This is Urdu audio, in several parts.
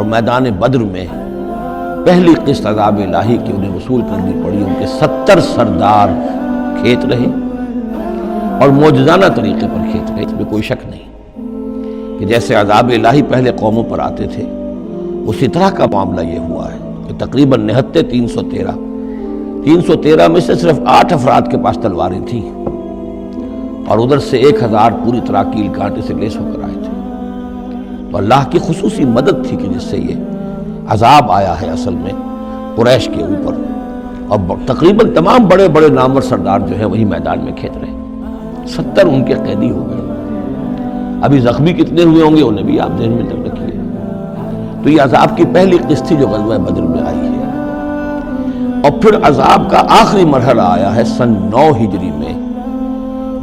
اور میدان بدر میں پہلی قسط عذاب الہی کی انہیں وصول کرنی پڑی، ان کے 70 سردار کھیت رہے اور معجزانہ طریقے پر کھیت رہے، اس میں کوئی شک نہیں کہ جیسے عذاب الہی پہلے قوموں پر آتے تھے اسی طرح کا معاملہ یہ ہوا ہے کہ تقریباً نہتے 313 میں سے صرف 8 افراد کے پاس تلواریں تھیں اور ادھر سے 1000 پوری طرح کیل کانٹے سے لیس ہو کر آئے تھے۔ تو اللہ کی خصوصی مدد تھی کہ جس سے یہ عذاب آیا ہے اصل میں قریش کے اوپر، اور تقریباً تمام بڑے بڑے نامور سردار جو ہیں وہی میدان میں کھیت رہے، 70 ان کے قیدی ہو گئے۔ ابھی زخمی کتنے ہوئے ہوں گے انہیں بھی آپ ذہن میں رکھیے۔ تو یہ عذاب کی پہلی قسط تھی جو غزوہ بدر میں آئی ہے، اور پھر عذاب کا آخری مرحلہ آیا ہے سن 9 ہجری میں،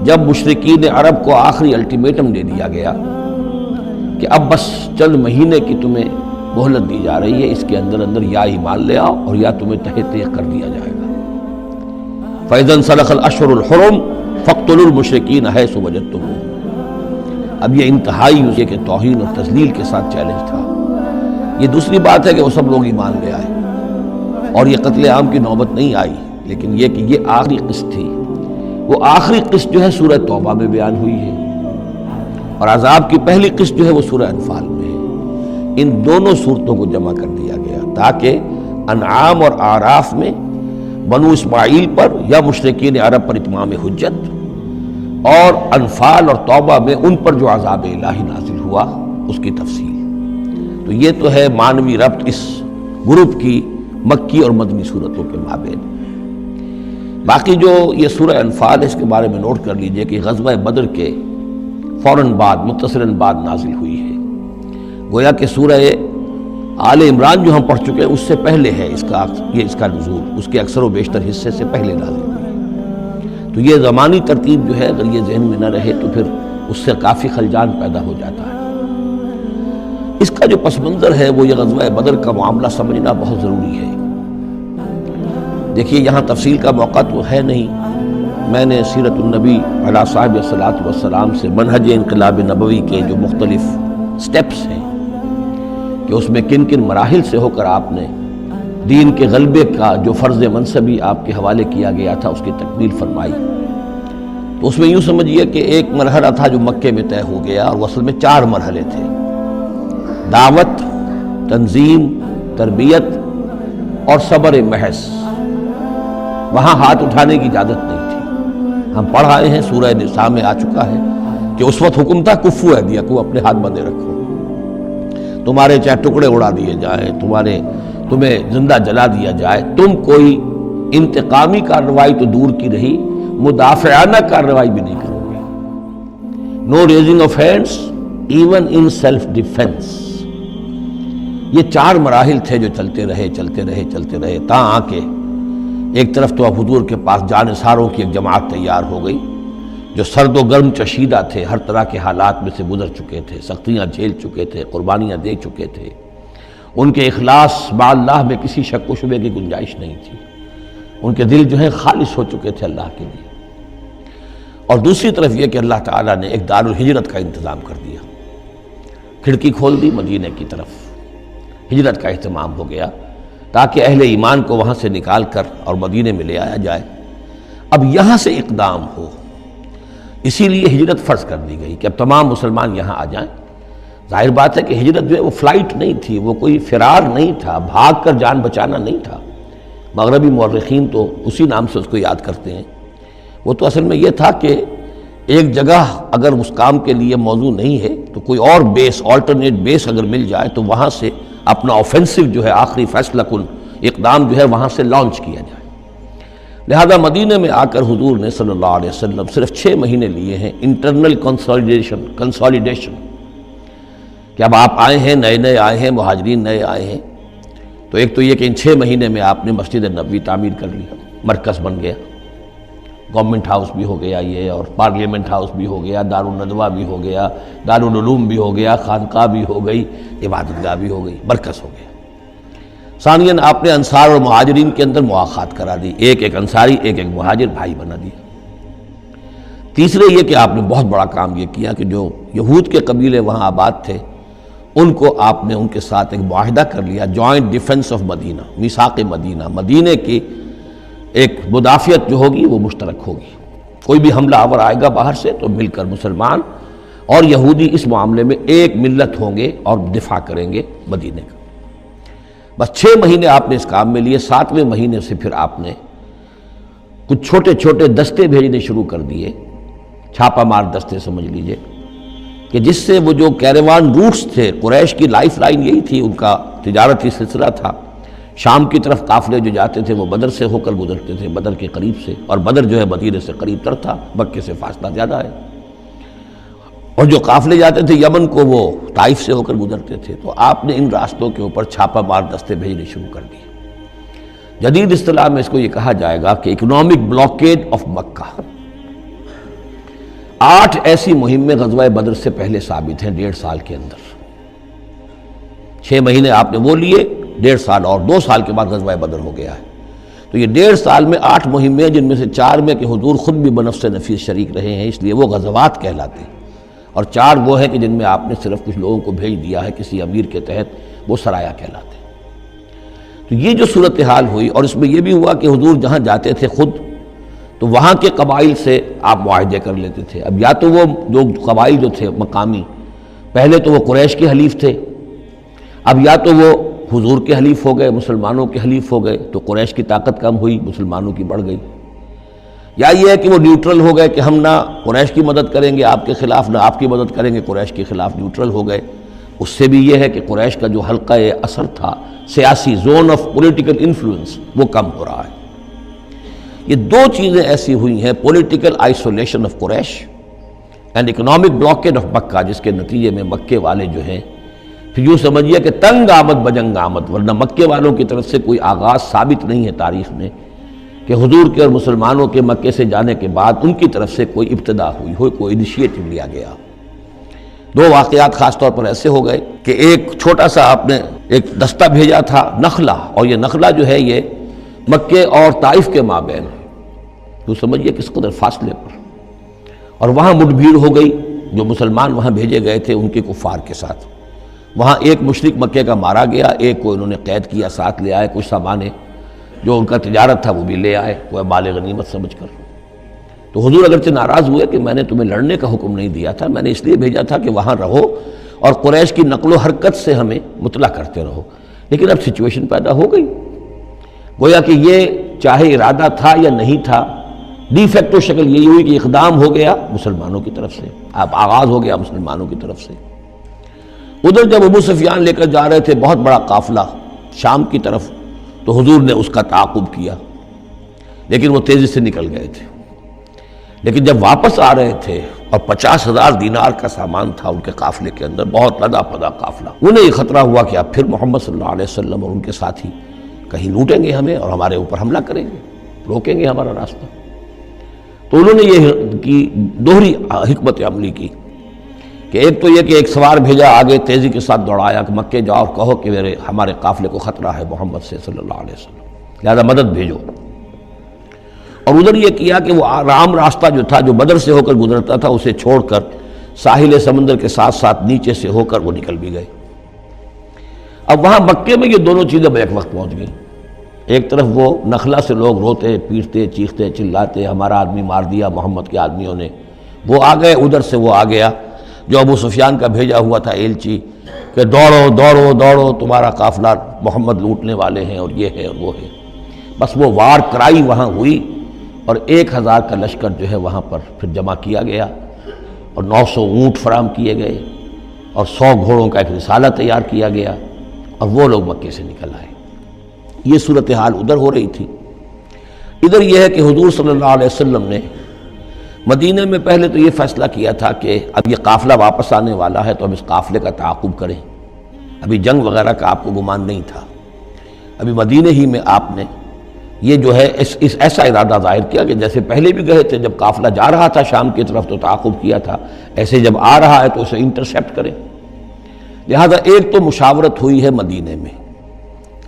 جب مشرکین عرب کو آخری الٹیمیٹم دے دیا گیا کہ اب بس چند مہینے کی تمہیں مہلت دی جا رہی ہے، اس کے اندر اندر یا ایمان لے آؤ اور یا تمہیں تہہ تیغ کر دیا جائے گا۔ فَإِذَا انسَلَخَ الْأَشْهُرُ الْحُرُمُ فَاقْتُلُوا الْمُشْرِكِينَ حَيْثُ وَجَدتُّمُوهُمْ۔ اب یہ انتہائی یہ کہ توہین اور تذلیل کے ساتھ چیلنج تھا۔ یہ دوسری بات ہے کہ وہ سب لوگ ایمان لے آئے اور یہ قتل عام کی نوبت نہیں آئی، لیکن یہ کہ یہ آخری قسط تھی۔ وہ آخری قسط جو ہے سورہ توبہ میں بیان ہوئی ہے، اور عذاب کی پہلی قسط جو ہے وہ سورہ انفال میں ہے۔ ان دونوں صورتوں کو جمع کر دیا گیا تاکہ انعام اور اعراف میں بنو اسماعیل پر یا مشرکین عرب پر اتمام حجت، اور انفال اور توبہ میں ان پر جو عذاب الہی نازل ہوا اس کی تفصیل۔ تو یہ تو ہے معنوی ربط اس گروپ کی مکی اور مدنی صورتوں کے مابین۔ باقی جو یہ سورہ انفال ہے اس کے بارے میں نوٹ کر لیجئے کہ غزوہ بدر کے فوراً بعد متصلاً بعد نازل ہوئی ہے، گویا کہ سورہ آل عمران جو ہم پڑھ چکے ہیں اس سے پہلے ہے اس کا نزول، اس کے اکثر و بیشتر حصے سے پہلے نازل ہوئی ہے۔ تو یہ زمانی ترتیب جو ہے اگر یہ ذہن میں نہ رہے تو پھر اس سے کافی خلجان پیدا ہو جاتا ہے۔ اس کا جو پس منظر ہے وہ یہ غزوہ بدر کا معاملہ سمجھنا بہت ضروری ہے۔ دیکھیے یہاں تفصیل کا موقع تو ہے نہیں، میں نے سیرت النبی علیہ صاحب الصلاۃ والسلام سے منہج انقلاب نبوی کے جو مختلف سٹیپس ہیں کہ اس میں کن کن مراحل سے ہو کر آپ نے دین کے غلبے کا جو فرض منصبی آپ کے حوالے کیا گیا تھا اس کی تکمیل فرمائی۔ تو اس میں یوں سمجھیے کہ ایک مرحلہ تھا جو مکے میں طے ہو گیا، اور وہ اصل میں 4 مرحلے تھے: دعوت، تنظیم، تربیت اور صبر محض۔ وہاں ہاتھ اٹھانے کی اجازت نہیں تھی۔ ہم پڑھ آئے ہیں، سورہ نساء میں آ چکا ہے کہ اس وقت حکم تھا کفو ایدیکم، اپنے ہاتھ بندھے رکھو، تمہارے چاہے ٹکڑے اڑا دیے جائیں، تمہیں زندہ جلا دیا جائے، تم کوئی انتقامی کارروائی تو دور کی رہی، مدافعانہ کارروائی بھی نہیں کرو گے۔ No raising of hands even in self defence. یہ 4 مراحل تھے جو چلتے رہے تاں آ کے ایک طرف تو اب حضور کے پاس جانثاروں کی ایک جماعت تیار ہو گئی جو سرد و گرم چشیدہ تھے، ہر طرح کے حالات میں سے گزر چکے تھے، سختیاں جھیل چکے تھے، قربانیاں دے چکے تھے، ان کے اخلاص مع اللہ میں کسی شک و شبے کی گنجائش نہیں تھی، ان کے دل جو ہیں خالص ہو چکے تھے اللہ کے لیے۔ اور دوسری طرف یہ کہ اللہ تعالیٰ نے ایک دار الہجرت کا انتظام کر دیا، کھڑکی کھول دی مدینہ کی طرف، ہجرت کا اہتمام ہو گیا تاکہ اہل ایمان کو وہاں سے نکال کر اور مدینے میں لے آیا جائے۔ اب یہاں سے اقدام ہو، اسی لیے ہجرت فرض کر دی گئی کہ اب تمام مسلمان یہاں آ جائیں۔ ظاہر بات ہے کہ ہجرت جو ہے وہ فلائٹ نہیں تھی، وہ کوئی فرار نہیں تھا، بھاگ کر جان بچانا نہیں تھا۔ مغربی مورخین تو اسی نام سے اس کو یاد کرتے ہیں۔ وہ تو اصل میں یہ تھا کہ ایک جگہ اگر اس کام کے لیے موضوع نہیں ہے تو کوئی اور بیس، آلٹرنیٹ بیس اگر مل جائے تو وہاں سے اپنا آفینسو جو ہے آخری فیصلہ کن اقدام جو ہے وہاں سے لانچ کیا جائے۔ لہذا مدینہ میں آ کر حضور نے صلی اللہ علیہ وسلم صرف 6 مہینے لیے ہیں انٹرنل کنسالیڈیشن، کہ اب آپ آئے ہیں، نئے آئے ہیں، مہاجرین نئے آئے ہیں، تو ایک تو یہ کہ ان 6 مہینے میں آپ نے مسجد نبوی تعمیر کر لی، مرکز بن گیا، گورنمنٹ ہاؤس بھی ہو گیا یہ، اور پارلیمنٹ ہاؤس بھی ہو گیا، دارالندوہ بھی ہو گیا، دارالعلوم بھی ہو گیا، خانقاہ بھی ہو گئی، عبادت گاہ بھی ہو گئی، مرکز ہو گیا۔ ثانیاً آپ نے انصار اور مہاجرین کے اندر مواخات کرا دی، ایک انصاری ایک مہاجر بھائی بنا دیا۔ تیسرے یہ کہ آپ نے بہت بڑا کام یہ کیا کہ جو یہود کے قبیلے وہاں آباد تھے ان کو آپ نے ان کے ساتھ ایک معاہدہ کر لیا، جوائنٹ ڈیفنس آف مدینہ، میثاق مدینہ، مدینہ کی ایک مدافعت جو ہوگی وہ مشترک ہوگی۔ کوئی بھی حملہ آور آئے گا باہر سے تو مل کر مسلمان اور یہودی اس معاملے میں ایک ملت ہوں گے اور دفاع کریں گے مدینہ کا۔ بس 6 مہینے آپ نے اس کام میں لیے، 7ویں مہینے سے پھر آپ نے کچھ چھوٹے چھوٹے دستے بھیجنے شروع کر دیے، چھاپا مار دستے سمجھ لیجئے، کہ جس سے وہ جو کیروان روٹس تھے، قریش کی لائف لائن یہی تھی، ان کا تجارتی سلسلہ تھا، شام کی طرف قافلے جو جاتے تھے وہ بدر سے ہو کر گزرتے تھے، بدر کے قریب سے، اور بدر جو ہے مدینہ سے قریب تر تھا، مکے سے فاصلہ زیادہ ہے، اور جو قافلے جاتے تھے یمن کو وہ طائف سے ہو کر گزرتے تھے۔ تو آپ نے ان راستوں کے اوپر چھاپا مار دستے بھیجنے شروع کر دیے۔ جدید اصطلاح میں اس کو یہ کہا جائے گا کہ اکنامک بلاکیڈ آف مکہ۔ 8 ایسی مہمیں غزوہ بدر سے پہلے ثابت ہیں 1.5 سال کے اندر۔ 6 مہینے آپ نے وہ لیے، 1.5 سال اور 2 سال کے بعد غزوہ بدر ہو گیا ہے۔ تو یہ 1.5 سال میں 8 مہمیں، جن میں سے 4 میں کہ حضور خود بھی بنفس نفیس شریک رہے ہیں، اس لیے وہ غزوات کہلاتے ہیں، اور 4 وہ ہیں کہ جن میں آپ نے صرف کچھ لوگوں کو بھیج دیا ہے کسی امیر کے تحت، وہ سرایا کہلاتے ہیں۔ تو یہ جو صورتحال ہوئی، اور اس میں یہ بھی ہوا کہ حضور جہاں جاتے تھے خود، تو وہاں کے قبائل سے آپ معاہدے کر لیتے تھے۔ اب یا تو وہ جو قبائل جو تھے مقامی، پہلے تو وہ قریش کے حلیف تھے، اب یا تو وہ حضور کے حلیف ہو گئے، مسلمانوں کے حلیف ہو گئے، تو قریش کی طاقت کم ہوئی، مسلمانوں کی بڑھ گئی، یا یہ ہے کہ وہ نیوٹرل ہو گئے کہ ہم نہ قریش کی مدد کریں گے آپ کے خلاف، نہ آپ کی مدد کریں گے قریش کے خلاف، نیوٹرل ہو گئے۔ اس سے بھی یہ ہے کہ قریش کا جو حلقہ اثر تھا، سیاسی زون آف پولیٹیکل انفلوئنس، وہ کم ہو رہا ہے۔ یہ 2 چیزیں ایسی ہوئی ہیں، political isolation of Quraysh and economic blockade of Mecca, جس کے نتیجے میں مکے والے جو ہیں، پھر یوں سمجھیے کہ تنگ آمد بجنگ آمد، ورنہ مکے والوں کی طرف سے کوئی آغاز ثابت نہیں ہے تاریخ میں کہ حضور کے اور مسلمانوں کے مکے سے جانے کے بعد ان کی طرف سے کوئی ابتدا ہوئی ہو، کوئی انیشیٹو لیا گیا۔ 2 واقعات خاص طور پر ایسے ہو گئے کہ ایک چھوٹا سا آپ نے ایک دستہ بھیجا تھا نخلہ، اور یہ نخلہ جو ہے یہ مکے اور طائف کے مابین، تو سمجھیے کس قدر فاصلے پر، اور وہاں مٹ بھیڑ ہو گئی، جو مسلمان وہاں بھیجے گئے تھے ان کے کفار کے ساتھ۔ وہاں ایک مشرک مکے کا مارا گیا، ایک کو انہوں نے قید کیا، ساتھ لے آئے، کچھ سامان جو ان کا تجارت تھا وہ بھی لے آئے، وہ مال غنیمت سمجھ کر۔ تو حضور اگرچہ ناراض ہوئے کہ میں نے تمہیں لڑنے کا حکم نہیں دیا تھا، میں نے اس لیے بھیجا تھا کہ وہاں رہو اور قریش کی نقل و حرکت سے ہمیں مطلع کرتے رہو، لیکن اب سچویشن پیدا ہو گئی، گویا کہ یہ چاہے ارادہ تھا یا نہیں تھا، ڈی فیکٹو شکل یہی ہوئی کہ اقدام ہو گیا مسلمانوں کی طرف سے، اب آغاز ہو گیا مسلمانوں کی طرف سے۔ ادھر جب ابو سفیان لے کر جا رہے تھے بہت بڑا قافلہ شام کی طرف، تو حضور نے اس کا تعاقب کیا، لیکن وہ تیزی سے نکل گئے تھے۔ لیکن جب واپس آ رہے تھے اور 50,000 دینار کا سامان تھا ان کے قافلے کے اندر، بہت لدا پدا قافلہ، انہیں یہ خطرہ ہوا کہ اب پھر محمد صلی اللہ علیہ وسلم اور ان کے ساتھی کہیں لوٹیں گے ہمیں اور ہمارے اوپر حملہ کریں گے، روکیں گے ہمارا راستہ۔ تو انہوں نے یہ کی دوہری حکمت عملی کی کہ ایک تو یہ کہ ایک سوار بھیجا آگے، تیزی کے ساتھ دوڑایا کہ مکے جاؤ اور کہو کہ ہمارے قافلے کو خطرہ ہے محمد سے صلی اللہ علیہ وسلم، لہذا مدد بھیجو۔ اور ادھر یہ کیا کہ وہ عام راستہ جو تھا، جو بدر سے ہو کر گزرتا تھا، اسے چھوڑ کر ساحل سمندر کے ساتھ ساتھ نیچے سے ہو کر وہ نکل بھی گئے۔ اب وہاں مکے میں یہ دونوں چیزیں بیک وقت پہنچ گئیں، ایک طرف وہ نخلا سے لوگ روتے پیٹتے چیختے چلاتے ہمارا آدمی مار دیا محمد کے آدمیوں نے، وہ آ گئے، ادھر سے وہ آ گیا جو ابو سفیان کا بھیجا ہوا تھا ایلچی کہ دوڑو دوڑو دوڑو تمہارا قافلہ محمد لوٹنے والے ہیں اور یہ ہے اور وہ ہے۔ بس وہ وار کرائی وہاں ہوئی اور 1000 کا لشکر جو ہے وہاں پر پھر جمع کیا گیا اور 900 اونٹ فراہم کیے گئے اور 100 گھوڑوں کا ایک رسالہ تیار کیا گیا اور وہ لوگ مکے سے نکل آئے۔ یہ صورتحال ادھر ہو رہی تھی۔ ادھر یہ ہے کہ حضور صلی اللہ علیہ وسلم نے مدینہ میں پہلے تو یہ فیصلہ کیا تھا کہ اب یہ قافلہ واپس آنے والا ہے تو اب اس قافلے کا تعاقب کریں، ابھی جنگ وغیرہ کا آپ کو گمان نہیں تھا، ابھی مدینہ ہی میں آپ نے یہ جو ہے اس ایسا ارادہ ظاہر کیا کہ جیسے پہلے بھی گئے تھے، جب قافلہ جا رہا تھا شام کی طرف تو تعاقب کیا تھا، ایسے جب آ رہا ہے تو اسے انٹرسیپٹ کریں۔ لہذا ایک تو مشاورت ہوئی ہے مدینہ میں،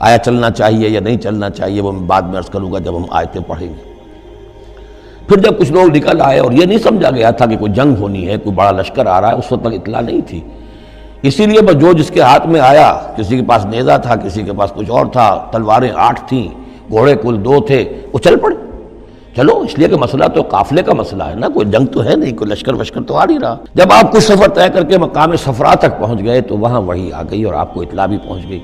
آیا چلنا چاہیے یا نہیں چلنا چاہیے، وہ میں بعد میں عرض کروں گا جب ہم آیتیں پڑھیں گے۔ پھر جب کچھ لوگ نکل آئے اور یہ نہیں سمجھا گیا تھا کہ کوئی جنگ ہونی ہے، کوئی بڑا لشکر آ رہا ہے، اس وقت تک اطلاع نہیں تھی، اسی لیے بس جو جس کے ہاتھ میں آیا، کسی کے پاس نیزہ تھا، کسی کے پاس کچھ اور تھا، تلواریں 8 تھیں، گھوڑے کل 2 تھے، وہ چل پڑے۔ چلو اس لیے کہ مسئلہ تو قافلے کا مسئلہ ہے نا، کوئی جنگ تو ہے نہیں، کوئی لشکر وشکر تو آ نہیں رہا۔ جب آپ کچھ سفر طے کر کے مقام صفرا تک پہنچ گئے تو وہاں وحی آ گئی اور آپ کو اطلاع بھی پہنچ گئی،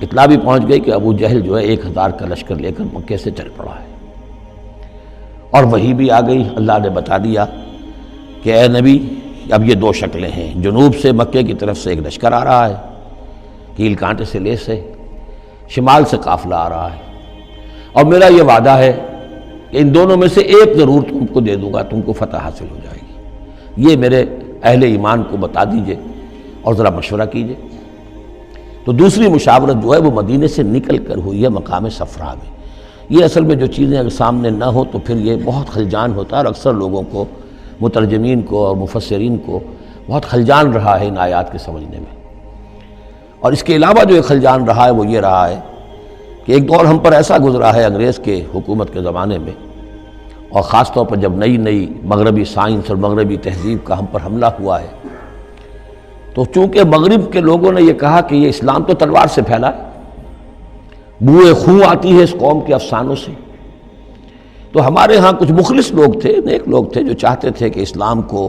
اطلاع بھی پہنچ گئی کہ ابو جہل جو ہے 1000 کا لشکر لے کر مکے سے چل پڑا ہے۔ اور وحی بھی آ گئی، اللہ نے بتا دیا کہ اے نبی اب یہ 2 شکلیں ہیں، جنوب سے مکے کی طرف سے ایک لشکر آ رہا ہے، کیل کانٹے سے لیس ہے، شمال سے قافلہ آ رہا ہے، اور میرا یہ وعدہ ہے کہ ان دونوں میں سے ایک ضرور تم کو دے دوں گا، تم کو فتح حاصل ہو جائے گی۔ یہ میرے اہل ایمان کو بتا دیجئے اور ذرا مشورہ کیجئے۔ تو دوسری مشاورت جو ہے وہ مدینے سے نکل کر ہوئی ہے مقام صفرا میں۔ یہ اصل میں جو چیزیں اگر سامنے نہ ہو تو پھر یہ بہت خلجان ہوتا ہے، اور اکثر لوگوں کو، مترجمین کو اور مفسرین کو بہت خلجان رہا ہے ان آیات کے سمجھنے میں۔ اور اس کے علاوہ جو ایک خلجان رہا ہے وہ یہ رہا ہے کہ ایک دور ہم پر ایسا گزرا ہے انگریز کے حکومت کے زمانے میں، اور خاص طور پر جب نئی نئی مغربی سائنس اور مغربی تہذیب کا ہم پر حملہ ہوا ہے، تو چونکہ مغرب کے لوگوں نے یہ کہا کہ یہ اسلام تو تلوار سے پھیلا ہے، بوئے خون آتی ہے اس قوم کے افسانوں سے، تو ہمارے ہاں کچھ مخلص لوگ تھے، نیک لوگ تھے، جو چاہتے تھے کہ اسلام کو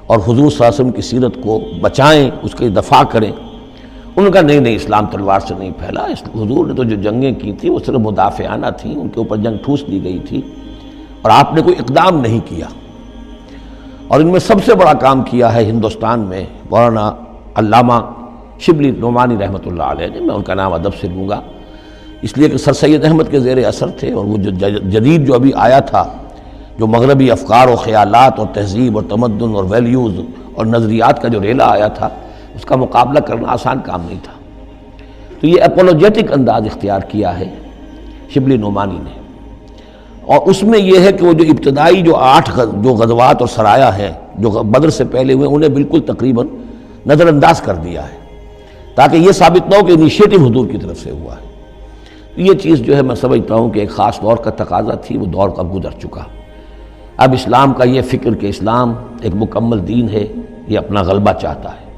اور حضور صلی اللہ علیہ وسلم کی سیرت کو بچائیں، اس کی دفاع کریں۔ انہوں نے کہا نہیں اسلام تلوار سے نہیں پھیلا، حضور نے تو جو جنگیں کی تھیں وہ صرف مدافعانہ تھیں، ان کے اوپر جنگ ٹھوس دی گئی تھی، اور آپ نے کوئی اقدام نہیں کیا۔ اور ان میں سب سے بڑا کام کیا ہے ہندوستان میں مولانا علامہ شبلی نعمانی رحمۃ اللہ علیہ نے، میں ان کا نام ادب سے لوں گا اس لیے کہ سر سید احمد کے زیر اثر تھے، اور وہ جو جدید جو ابھی آیا تھا، جو مغربی افکار و خیالات اور تہذیب اور تمدن اور ویلیوز اور نظریات کا جو ریلا آیا تھا، اس کا مقابلہ کرنا آسان کام نہیں تھا۔ تو یہ اپولوجیٹک انداز اختیار کیا ہے شبلی نعمانی نے، اور اس میں یہ ہے کہ وہ جو ابتدائی جو 8 جو غزوات اور سرایا ہیں جو بدر سے پہلے ہوئے، انہیں بالکل تقریباً نظر انداز کر دیا ہے، تاکہ یہ ثابت نہ ہو کہ انیشیٹو حضور کی طرف سے ہوا ہے۔ یہ چیز جو ہے میں سمجھتا ہوں کہ ایک خاص دور کا تقاضا تھی، وہ دور اب گزر چکا۔ اب اسلام کا یہ فکر کہ اسلام ایک مکمل دین ہے، یہ اپنا غلبہ چاہتا ہے،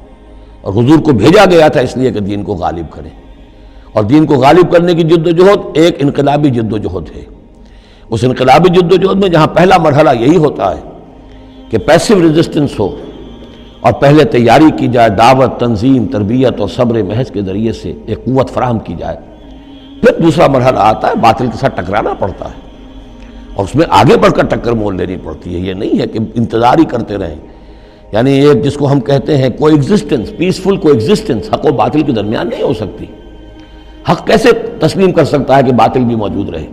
اور حضور کو بھیجا گیا تھا اس لیے کہ دین کو غالب کرے، اور دین کو غالب کرنے کی جد و جہد ایک انقلابی جد و جہد ہے۔ اس انقلابی جد و جہد میں جہاں پہلا مرحلہ یہی ہوتا ہے کہ پیسو ریزسٹنس ہو، اور پہلے تیاری کی جائے، دعوت، تنظیم، تربیت اور صبر محض کے ذریعے سے ایک قوت فراہم کی جائے، پھر دوسرا مرحلہ آتا ہے باطل کے ساتھ ٹکرانا پڑتا ہے، اور اس میں آگے بڑھ کر ٹکر مول لینی پڑتی ہے۔ یہ نہیں ہے کہ انتظار ہی کرتے رہیں، یعنی ایک جس کو ہم کہتے ہیں کو ایگزسٹنس، پیسفل کو ایگزسٹنس، حق و باطل کے درمیان نہیں ہو سکتی۔ حق کیسے تسلیم کر سکتا ہے کہ باطل بھی موجود رہے؟